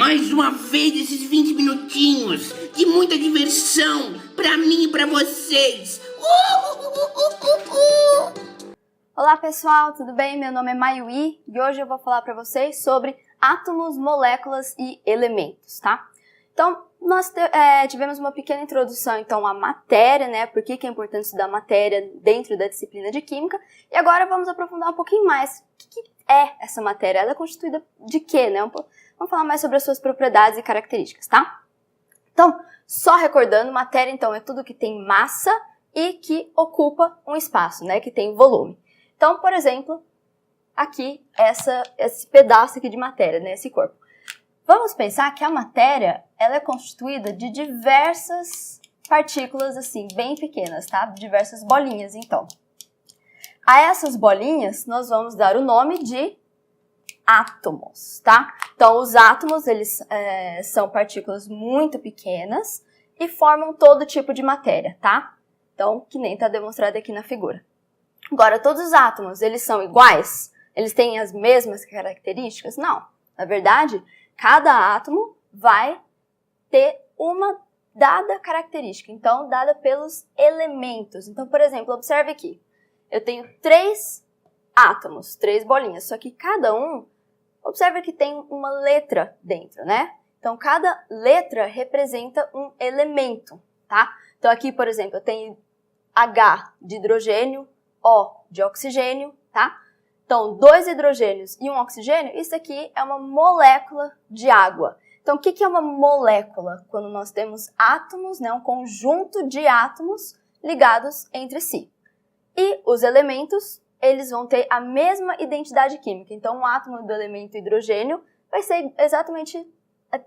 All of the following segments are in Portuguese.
mais uma vez esses 20 minutinhos de muita diversão pra mim e pra vocês. Olá pessoal, tudo bem? Meu nome é Mayui e hoje eu vou falar para vocês sobre átomos, moléculas e elementos, tá? Então, nós tivemos uma pequena introdução então à matéria, né? Por que é importante estudar matéria dentro da disciplina de Química. E agora vamos aprofundar um pouquinho mais. O que é essa matéria? Ela é constituída de quê, né? Vamos falar mais sobre as suas propriedades e características, tá? Então, só recordando, matéria então é tudo que tem massa e que ocupa um espaço, né? Que tem volume. Então, por exemplo, aqui, esse pedaço aqui de matéria, né? Esse corpo. Vamos pensar que a matéria, ela é constituída de diversas partículas, assim, bem pequenas, tá? Diversas bolinhas, então. A essas bolinhas, nós vamos dar o nome de átomos, tá? Então, os átomos, eles são partículas muito pequenas e formam todo tipo de matéria, tá? Então, que nem tá demonstrado aqui na figura. Agora, todos os átomos, eles são iguais? Eles têm as mesmas características? Não. Na verdade, cada átomo vai ter uma dada característica, então, dada pelos elementos. Então, por exemplo, observe aqui. Eu tenho 3 átomos, 3 bolinhas, só que cada um, observe que tem uma letra dentro, né? Então, cada letra representa um elemento, tá? Então, aqui, por exemplo, eu tenho H de hidrogênio, O de oxigênio, tá? Então, 2 hidrogênios e um oxigênio, isso aqui é uma molécula de água. Então, o que é uma molécula? Quando nós temos átomos, né, um conjunto de átomos ligados entre si. E os elementos, eles vão ter a mesma identidade química. Então, um átomo do elemento hidrogênio vai ser exatamente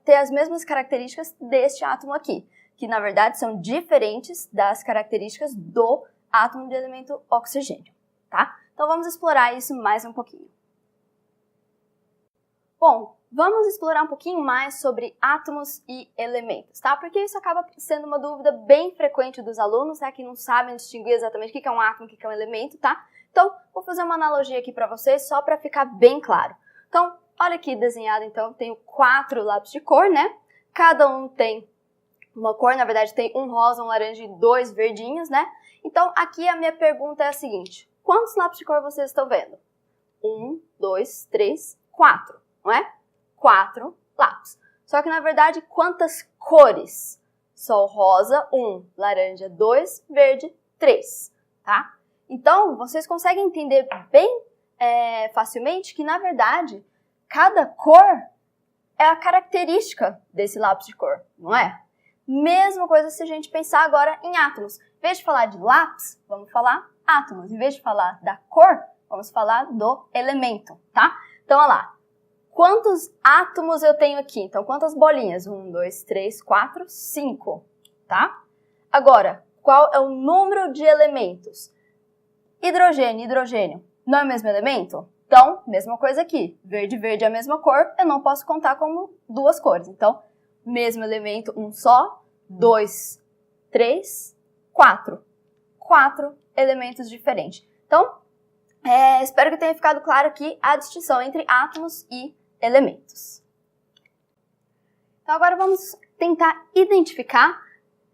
ter as mesmas características deste átomo aqui, que na verdade são diferentes das características do átomo de elemento oxigênio, tá? Então, vamos explorar isso mais um pouquinho. Bom, vamos explorar um pouquinho mais sobre átomos e elementos, tá? Porque isso acaba sendo uma dúvida bem frequente dos alunos, né? Que não sabem distinguir exatamente o que é um átomo e o que é um elemento, tá? Então, vou fazer uma analogia aqui para vocês, só para ficar bem claro. Então, olha aqui desenhado, então, tenho 4 lápis de cor, né? Cada um tem uma cor, na verdade, tem um rosa, um laranja e 2 verdinhos, né? Então, aqui a minha pergunta é a seguinte. Quantos lápis de cor vocês estão vendo? 1, 2, 3, 4, não é? 4 lápis. Só que, na verdade, quantas cores? Só o rosa, 1, laranja, 2, verde, 3, tá? Então, vocês conseguem entender bem facilmente que, na verdade, cada cor é a característica desse lápis de cor, não é? Mesma coisa se a gente pensar agora em átomos. Em vez de falar de lápis, vamos falar átomos. Em vez de falar da cor, vamos falar do elemento, tá? Então, olha lá. Quantos átomos eu tenho aqui? Então, quantas bolinhas? 1, 2, 3, 4, 5, tá? Agora, qual é o número de elementos? Hidrogênio, hidrogênio. Não é o mesmo elemento? Então, mesma coisa aqui. Verde, verde é a mesma cor. Eu não posso contar como 2 cores. Então, mesmo elemento, um só. 2, 3, 4. 4 elementos diferentes. Então, espero que tenha ficado claro aqui a distinção entre átomos e elementos. Então, agora vamos tentar identificar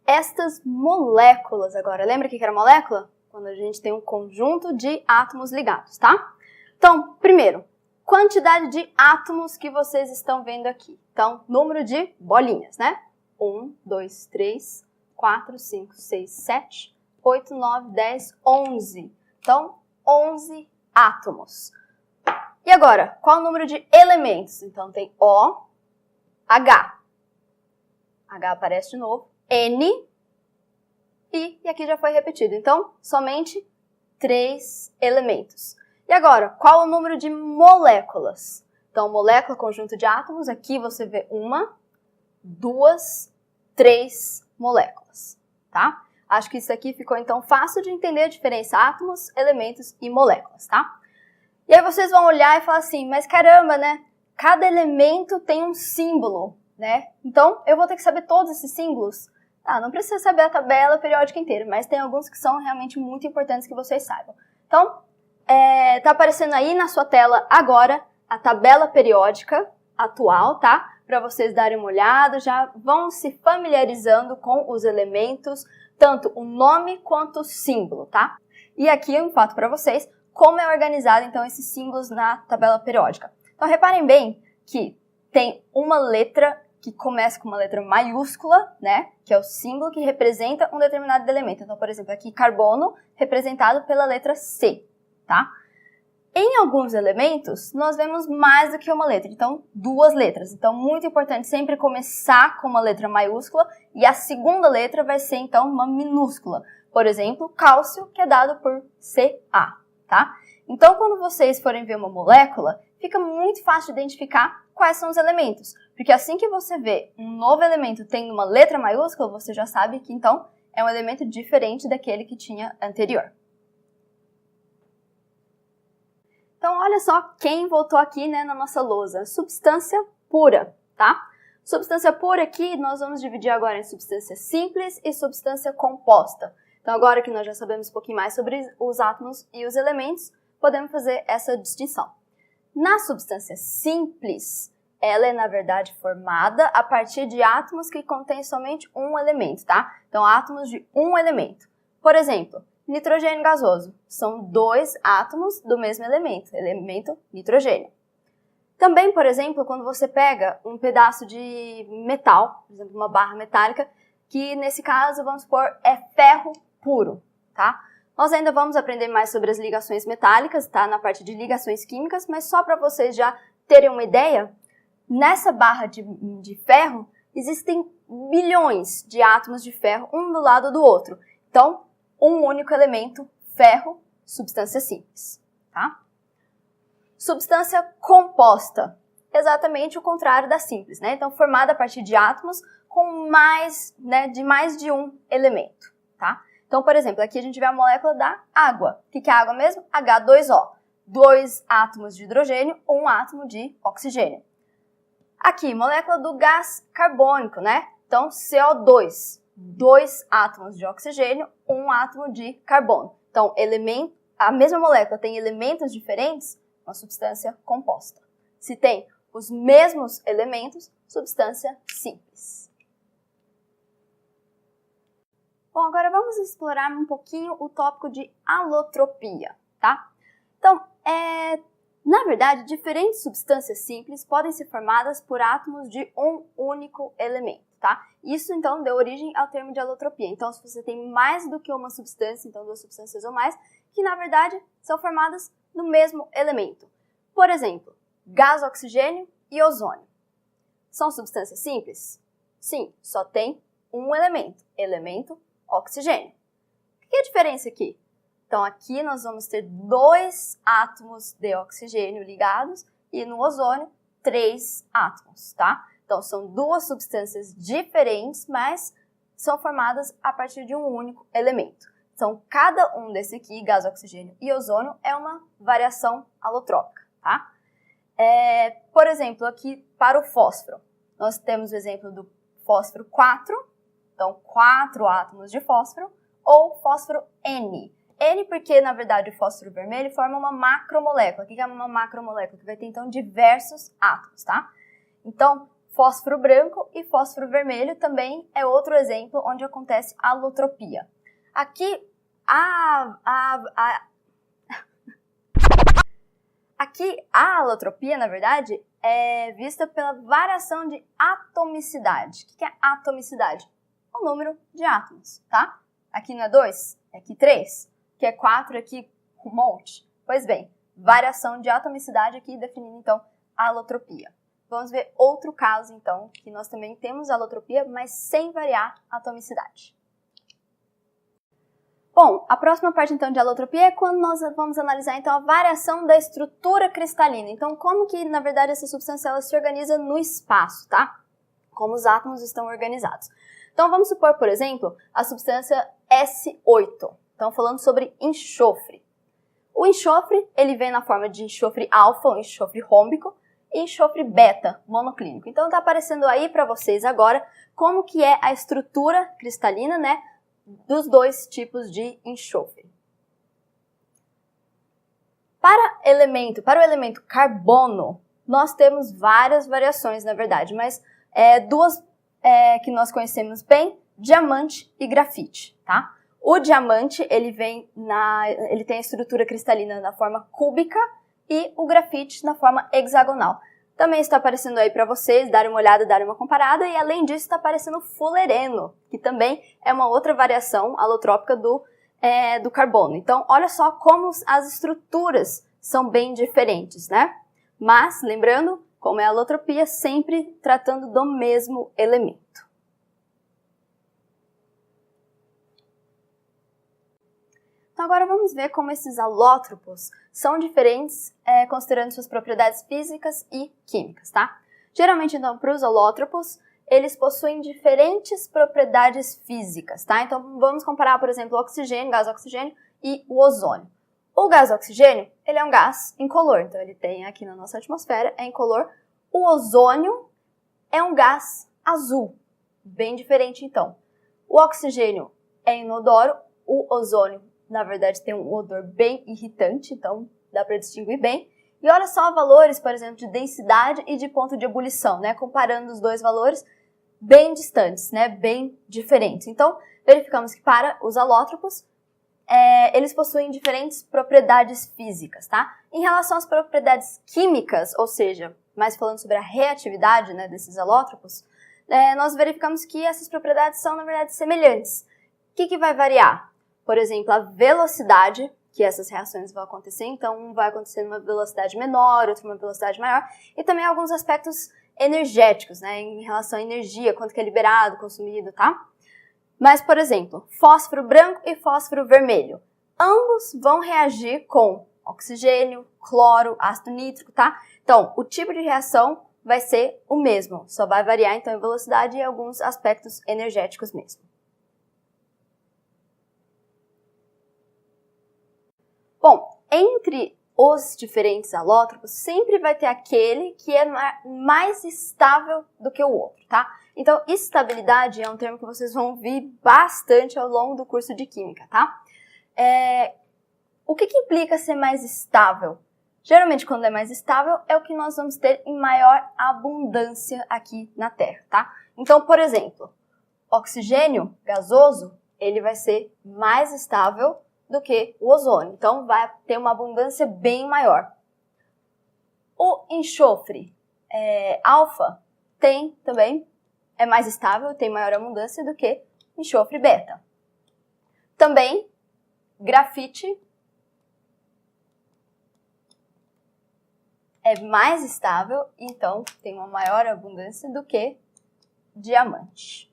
estas moléculas agora. Lembra o que era molécula? Quando a gente tem um conjunto de átomos ligados, tá? Então, primeiro, quantidade de átomos que vocês estão vendo aqui. Então, número de bolinhas, né? 1, 2, 3, 4, 5, 6, 7, 8, 9, 10, 11. Então, 11 átomos. E agora, qual o número de elementos? Então, tem O, H. H aparece de novo. N, I, e aqui já foi repetido. Então, somente 3 elementos. E agora, qual o número de moléculas? Então, molécula, conjunto de átomos. Aqui você vê 1, 2, 3 moléculas, tá? Acho que isso aqui ficou, então, fácil de entender a diferença átomos, elementos e moléculas, tá? E aí vocês vão olhar e falar assim, mas caramba, né? Cada elemento tem um símbolo, né? Então, eu vou ter que saber todos esses símbolos? Tá, não precisa saber a tabela periódica inteira, mas tem alguns que são realmente muito importantes que vocês saibam. Então, tá aparecendo aí na sua tela agora a tabela periódica atual, tá? para vocês darem uma olhada, já vão se familiarizando com os elementos, tanto o nome quanto o símbolo, tá? E aqui eu fato para vocês como é organizado então esses símbolos na tabela periódica. Então reparem bem que tem uma letra que começa com uma letra maiúscula, né, que é o símbolo que representa um determinado elemento. Então, por exemplo, aqui carbono representado pela letra C, tá? Em alguns elementos, nós vemos mais do que uma letra, então duas letras. Então, muito importante sempre começar com uma letra maiúscula e a segunda letra vai ser, então, uma minúscula. Por exemplo, cálcio, que é dado por Ca, tá? Então, quando vocês forem ver uma molécula, fica muito fácil de identificar quais são os elementos. Porque assim que você vê um novo elemento tendo uma letra maiúscula, você já sabe que, então, é um elemento diferente daquele que tinha anterior. Então, olha só quem voltou aqui, né, na nossa lousa. Substância pura, tá? Substância pura aqui, nós vamos dividir agora em substância simples e substância composta. Então, agora que nós já sabemos um pouquinho mais sobre os átomos e os elementos, podemos fazer essa distinção. Na substância simples, ela é, na verdade, formada a partir de átomos que contêm somente um elemento, tá? Então, átomos de um elemento. Por exemplo, nitrogênio gasoso. São dois átomos do mesmo elemento nitrogênio. Também, por exemplo, quando você pega um pedaço de metal, por exemplo, uma barra metálica, que nesse caso, vamos supor, é ferro puro, tá? Nós ainda vamos aprender mais sobre as ligações metálicas, tá? Na parte de ligações químicas, mas só para vocês já terem uma ideia, nessa barra de ferro existem bilhões de átomos de ferro, um do lado do outro. Então, um único elemento, ferro, substância simples, tá? Substância composta, exatamente o contrário da simples, né? Então, formada a partir de átomos com mais de um elemento, tá? Então, por exemplo, aqui a gente vê a molécula da água. O que é a água mesmo? H2O. 2 átomos de hidrogênio, 1 átomo de oxigênio. Aqui, molécula do gás carbônico, né? Então, CO2. 2 átomos de oxigênio, 1 átomo de carbono. Então, a mesma molécula tem elementos diferentes, uma substância composta. Se tem os mesmos elementos, substância simples. Bom, agora vamos explorar um pouquinho o tópico de alotropia, tá? Então, na verdade, diferentes substâncias simples podem ser formadas por átomos de um único elemento, tá? Isso, então, deu origem ao termo de alotropia. Então, se você tem mais do que uma substância, então 2 substâncias ou mais, que, na verdade, são formadas no mesmo elemento. Por exemplo, gás oxigênio e ozônio. São substâncias simples? Sim, só tem um elemento oxigênio. O que é a diferença aqui? Então, aqui nós vamos ter 2 átomos de oxigênio ligados e no ozônio 3 átomos, tá? Então, são 2 substâncias diferentes, mas são formadas a partir de um único elemento. Então, cada um desse aqui, gás, oxigênio e ozônio, é uma variação alotrópica, tá? Por exemplo, aqui para o fósforo, nós temos o exemplo do fósforo 4, então 4 átomos de fósforo, ou fósforo N. N porque, na verdade, o fósforo vermelho forma uma macromolécula. O que é uma macromolécula? Que vai ter, então, diversos átomos, tá? Então, fósforo branco e fósforo vermelho também é outro exemplo onde acontece alotropia. Aqui, a alotropia, na verdade, é vista pela variação de atomicidade. O que é atomicidade? O número de átomos, tá? Aqui não é 2, é aqui 3. Que é 4, aqui um monte. Pois bem, variação de atomicidade aqui definindo, então, a alotropia. Vamos ver outro caso, então, que nós também temos alotropia, mas sem variar a atomicidade. Bom, a próxima parte, então, de alotropia é quando nós vamos analisar, então, a variação da estrutura cristalina. Então, como que, na verdade, essa substância ela se organiza no espaço, tá? Como os átomos estão organizados. Então, vamos supor, por exemplo, a substância S8. Então, falando sobre enxofre. O enxofre, ele vem na forma de enxofre alfa, ou enxofre rômbico, e enxofre beta, monoclínico. Então, está aparecendo aí para vocês agora como que é a estrutura cristalina, né, dos 2 tipos de enxofre. Para o elemento carbono, nós temos várias variações, na verdade, mas duas que nós conhecemos bem, diamante e grafite, tá? O diamante, ele tem a estrutura cristalina na forma cúbica e o grafite na forma hexagonal. Também está aparecendo aí para vocês darem uma olhada, darem uma comparada, e além disso está aparecendo o fulereno, que também é uma outra variação alotrópica do carbono. Então, olha só como as estruturas são bem diferentes, né? Mas, lembrando, como é a alotropia, sempre tratando do mesmo elemento. Então, agora vamos ver como esses alótropos são diferentes, considerando suas propriedades físicas e químicas, tá? Geralmente, então, para os alótropos, eles possuem diferentes propriedades físicas, tá? Então, vamos comparar, por exemplo, o oxigênio, gás oxigênio e o ozônio. O gás oxigênio, ele é um gás incolor, então ele tem aqui na nossa atmosfera, é incolor. O ozônio é um gás azul, bem diferente então. O oxigênio é inodoro, o ozônio, na verdade, tem um odor bem irritante, então dá para distinguir bem. E olha só valores, por exemplo, de densidade e de ponto de ebulição, né? Comparando os dois valores bem distantes, né? Bem diferentes. Então, verificamos que para os alótropos, eles possuem diferentes propriedades físicas, tá? Em relação às propriedades químicas, ou seja, mais falando sobre a reatividade, né, desses alótropos, nós verificamos que essas propriedades são, na verdade, semelhantes. O que vai variar? Por exemplo, a velocidade que essas reações vão acontecer, então um vai acontecer numa velocidade menor, outro numa velocidade maior, e também alguns aspectos energéticos, né, em relação à energia, quanto que é liberado, consumido, tá? Mas, por exemplo, fósforo branco e fósforo vermelho, ambos vão reagir com oxigênio, cloro, ácido nítrico, tá? Então, o tipo de reação vai ser o mesmo, só vai variar então em velocidade e alguns aspectos energéticos mesmo. Bom, entre os diferentes alótropos, sempre vai ter aquele que é mais estável do que o outro, tá? Então, estabilidade é um termo que vocês vão ouvir bastante ao longo do curso de Química, tá? O que implica ser mais estável? Geralmente, quando é mais estável, é o que nós vamos ter em maior abundância aqui na Terra, tá? Então, por exemplo, oxigênio gasoso, ele vai ser mais estável do que o ozônio, então vai ter uma abundância bem maior. O enxofre alfa é mais estável, tem maior abundância do que enxofre beta. Também, grafite é mais estável, então tem uma maior abundância do que diamante.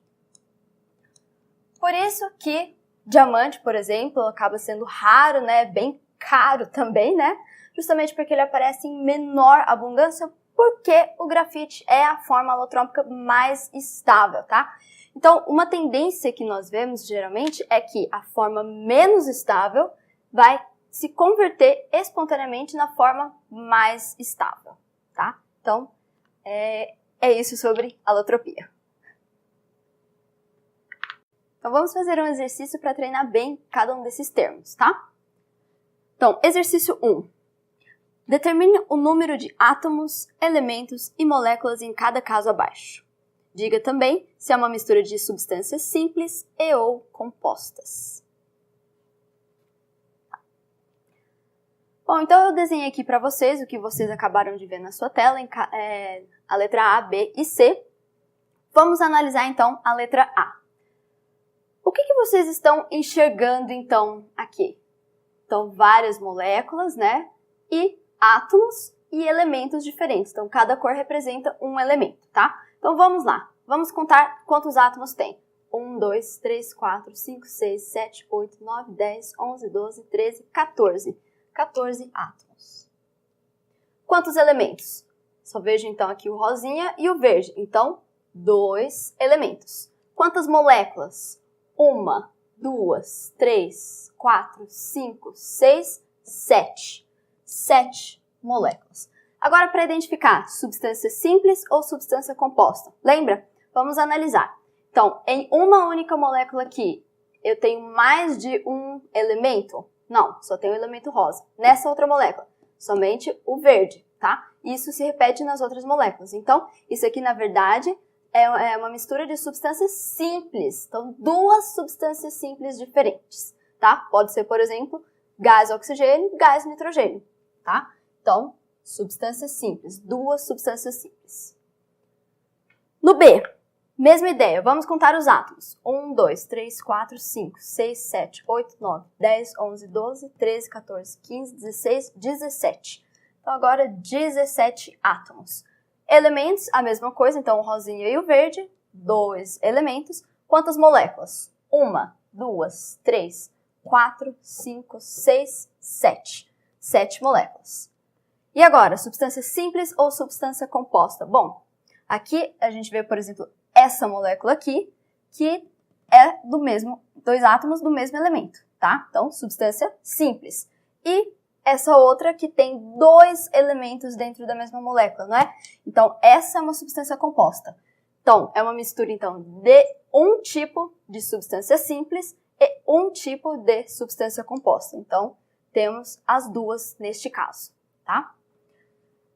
Por isso que diamante, por exemplo, acaba sendo raro, né, bem caro também, né, justamente porque ele aparece em menor abundância, porque o grafite é a forma alotrópica mais estável, tá? Então, uma tendência que nós vemos geralmente é que a forma menos estável vai se converter espontaneamente na forma mais estável, tá? Então, é isso sobre alotropia. Então, vamos fazer um exercício para treinar bem cada um desses termos, tá? Então, exercício 1. Determine o número de átomos, elementos e moléculas em cada caso abaixo. Diga também se é uma mistura de substâncias simples e ou compostas. Bom, então eu desenhei aqui para vocês o que vocês acabaram de ver na sua tela, a letra A, B e C. Vamos analisar então a letra A. O que vocês estão enxergando então aqui? Então, várias moléculas, né? E átomos e elementos diferentes. Então, cada cor representa um elemento, tá? Então, vamos lá. Vamos contar quantos átomos tem. 1, 2, 3, 4, 5, 6, 7, 8, 9, 10, 11, 12, 13, 14. 14 átomos. Quantos elementos? Só vejo então aqui o rosinha e o verde. Então, 2 elementos. Quantas moléculas? 1, 2, 3, 4, 5, 6, 7. 7 moléculas. Agora, para identificar substância simples ou substância composta. Lembra? Vamos analisar. Então, em uma única molécula aqui, eu tenho mais de um elemento? Não, só tem o elemento rosa. Nessa outra molécula, somente o verde. tá? Isso se repete nas outras moléculas. Então, isso aqui, na verdade, é uma mistura de substâncias simples. Então, duas substâncias simples diferentes, tá? Pode ser, por exemplo, gás oxigênio e gás nitrogênio, tá? Então, substâncias simples, duas substâncias simples. No B, mesma ideia, vamos contar os átomos. 1, 2, 3, 4, 5, 6, 7, 8, 9, 10, 11, 12, 13, 14, 15, 16, 17. Então, agora 17 átomos. Elementos, a mesma coisa, então o rosinha e o verde, 2 elementos. Quantas moléculas? 1, 2, 3, 4, 5, 6, 7. 7 moléculas. E agora, substância simples ou substância composta? Bom, aqui a gente vê, por exemplo, essa molécula aqui, que é do mesmo, 2 átomos do mesmo elemento, tá? Então, substância simples. E essa outra que tem 2 elementos dentro da mesma molécula, não é? Então, essa é uma substância composta. Então, é uma mistura, então, de um tipo de substância simples e um tipo de substância composta. Então, temos as duas neste caso, tá?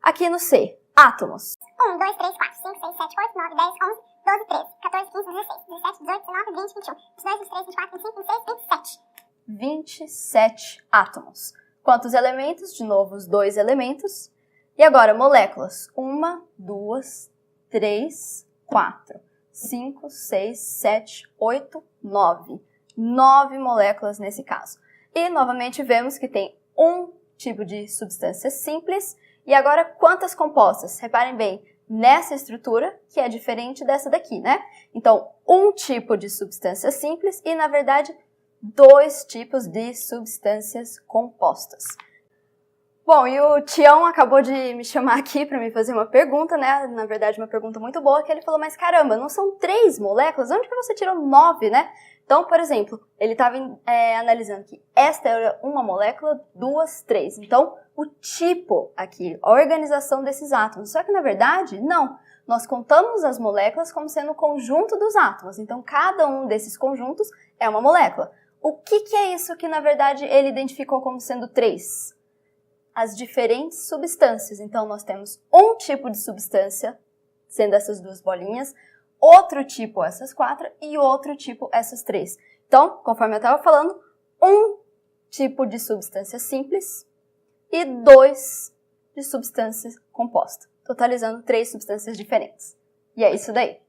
Aqui no C, átomos. 1, 2, 3, 4, 5, 6, 7, 8, 9, 10, 11, 12, 13, 14, 15, 16, 17, 18, 19, 20, 21, 22, 23, 24, 25, 26, 27. 27 átomos. Quantos elementos? De novo, os 2 elementos. E agora, moléculas. 1, 2, 3, 4, 5, 6, 7, 8, 9. 9 moléculas nesse caso. E, novamente, vemos que tem um tipo de substância simples. E agora, quantas compostas? Reparem bem, nessa estrutura, que é diferente dessa daqui, né? Então, um tipo de substância simples e, na verdade, 2 tipos de substâncias compostas. Bom, e o Tião acabou de me chamar aqui para me fazer uma pergunta, né? Na verdade, uma pergunta muito boa, que ele falou, mas caramba, não são 3 moléculas? Onde que você tirou 9, né? Então, por exemplo, ele estava analisando que esta era uma molécula, 2, 3. Então, o tipo aqui, a organização desses átomos. Só que, na verdade, não. Nós contamos as moléculas como sendo o conjunto dos átomos. Então, cada um desses conjuntos é uma molécula. O que é isso que, na verdade, ele identificou como sendo 3? As diferentes substâncias. Então, nós temos um tipo de substância, sendo essas 2 bolinhas, outro tipo, essas 4, e outro tipo, essas 3. Então, conforme eu estava falando, um tipo de substância simples e 2 de substância composta, totalizando 3 substâncias diferentes. E é isso daí.